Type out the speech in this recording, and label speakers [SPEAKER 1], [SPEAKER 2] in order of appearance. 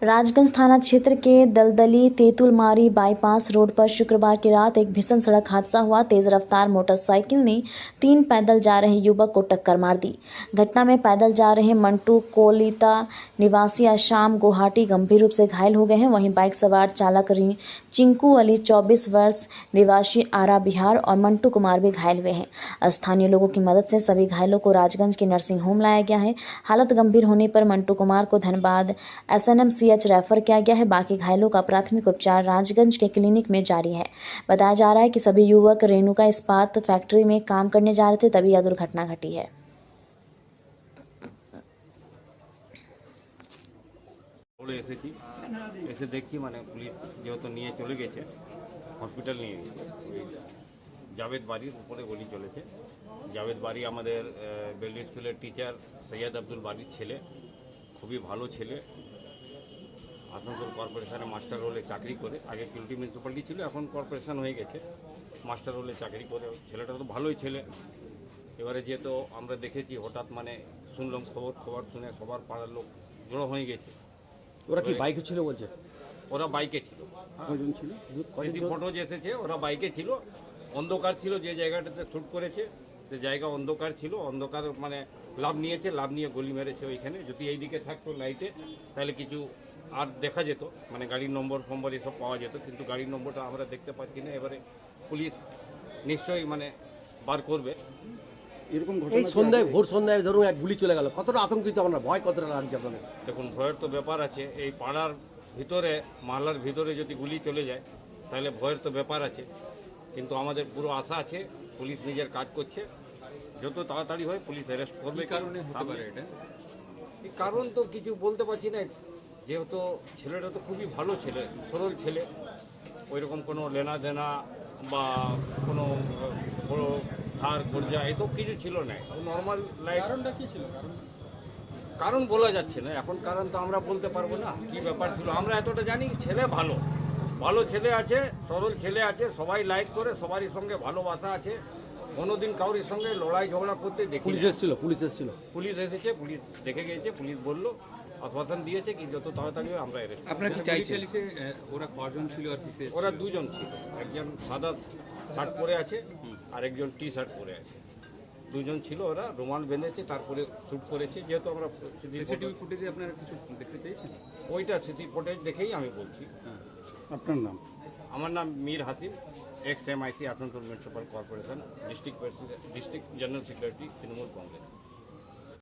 [SPEAKER 1] राजगंज थाना क्षेत्र के दलदली तेतुलमारी बाईपास रोड पर शुक्रवार की रात एक भीषण सड़क हादसा हुआ। तेज रफ्तार मोटरसाइकिल ने 3 पैदल जा रहे युवक को टक्कर मार दी। घटना में पैदल जा रहे मंटू कोलिता निवासी आसाम गुवाहाटी गंभीर रूप से घायल हो गए हैं। वहीं बाइक सवार चालक चिंकू अली 24 वर्ष निवासी आरा बिहार और मंटू कुमार भी घायल हुए हैं। स्थानीय लोगों की मदद से सभी घायलों को राजगंज के नर्सिंग होम लाया गया है। हालत गंभीर होने पर मंटू कुमार को धनबाद SNMCH रेफर किया गया है। बाकी घायलों का प्राथमिक उपचार राजगंज के क्लिनिक में जारी है। बताया जा रहा है कि सभी युवक रेणुका इस्पात फैक्ट्री में काम करने जा रहे थे, तभी यह दुर्घटना घटी है।
[SPEAKER 2] এসে দেখছি মানে পুলিশ যেহেতু নিয়ে চলে গেছে হসপিটাল নিয়ে গেছে। জাভেদ বাড়ির উপরে গুলি চলেছে। জাভেদ বাড়ি আমাদের বেলডি স্কুলের টিচার সৈয়দ আব্দুল বাড়ির ছেলে, খুবই ভালো ছেলে। আসানসোল কর্পোরেশনে মাস্টার রোলে চাকরি করে, আগে কিলটি মিউনিসিপ্যালিটি ছিল, এখন কর্পোরেশন হয়ে গেছে। মাস্টার রোলে চাকরি করে ছেলেটা তো ভালোই ছেলে। এবারে যেহেতু আমরা দেখেছি হঠাৎ মানে শুনলাম খবর শুনে সবার পাড়ার লোক জড়ো হয়ে গেছে।
[SPEAKER 3] ওরা কি বাইকে ছিল বলছে?
[SPEAKER 2] ওরা বাইকে ছিল।
[SPEAKER 3] কয়জন ছিল?
[SPEAKER 2] স্মৃতি ফটো যে এসেছে ওরা বাইকে ছিল। অন্ধকার ছিল, যে জায়গাটাতে শ্যুট করেছে সে জায়গা অন্ধকার ছিল। অন্ধকার মানে লাভ নিয়ে গুলি মেরেছে ওইখানে। যদি এই দিকে থাকতো লাইটে তাহলে কিছু আর দেখা যেত, মানে গাড়ির নম্বর এসব পাওয়া যেত, কিন্তু গাড়ির নম্বরটা আমরা দেখতে পাচ্ছি না। এবারে পুলিশ নিশ্চয়ই মানে বার করবে।
[SPEAKER 3] এরকম ঘটনা এই সন্ধ্যায়, ভোর সন্ধ্যায় ধরুন এক গুলি চলে গেল, কতটা আতঙ্কিত আপনার, ভয় কতটা লাগছে আপনাদের?
[SPEAKER 2] দেখুন, ভয়ের তো ব্যাপার আছে। এই পাড়ার ভিতরে, মহল্লার ভিতরে যদি গুলি চলে যায় তাহলে ভয়ের তো ব্যাপার আছে। কিন্তু আমাদের পুরো আশা আছে, পুলিশ নিজের কাজ করছে, যত তাড়াতাড়ি হয় পুলিশ অ্যারেস্ট করবে। কারণে হতে পারে এটা, এই কারণ তো কিছু বলতে পারছি না। যেহেতু ছেলেটা তো খুবই ভালো ছেলে, সরল ছেলে, ওইরকম কোনো লেনা দেনা বা কোনো বড় ধার কর্জা এসব কিছু ছিল না। Normal life. কারণটা কী ছিল? কারণ বলা যাচ্ছে না এখন। কারণ তো আমরা বলতে পারবো না কি ব্যাপার ছিল। আমরা এতটা জানি ছেলে ভালো ছেলে আছে, সরল ছেলে আছে, সবাই লাইক করে, সবারই সঙ্গে ভালোবাসা আছে। কোনোদিন কারোর সঙ্গে লড়াই ঝগড়া করতে দেখি। পুলিশ এসেছে, পুলিশ দেখে গিয়েছে, পুলিশ বললো, আশ্বাসন দিয়েছে কি যত তাড়াতাড়ি হয় আমরা অ্যারেস্ট।
[SPEAKER 4] আপনারা কি চাইছেন? ওরা কজন ছিল আর কিসে?
[SPEAKER 2] ওরা দুজন ছিল, একজন সাদা শার্ট পরে আছে আর একজন টি শার্ট পরে আছে। দুজন ছিল, ওরা রুমাল বেঁধেছে, তারপরে শ্যুট করেছে। যেহেতু আমরা
[SPEAKER 4] সিসিটিভি ফুটেজে আপনারা কিছু দেখতে পেয়েছেন?
[SPEAKER 2] ওইটা সিসি ফুটেজ দেখেই আমি বলছি।
[SPEAKER 3] আপনার নাম?
[SPEAKER 2] আমার নাম Mir Hatim, ex MIC Asansol municipal corporation, district general secretary, Trinamool Congress.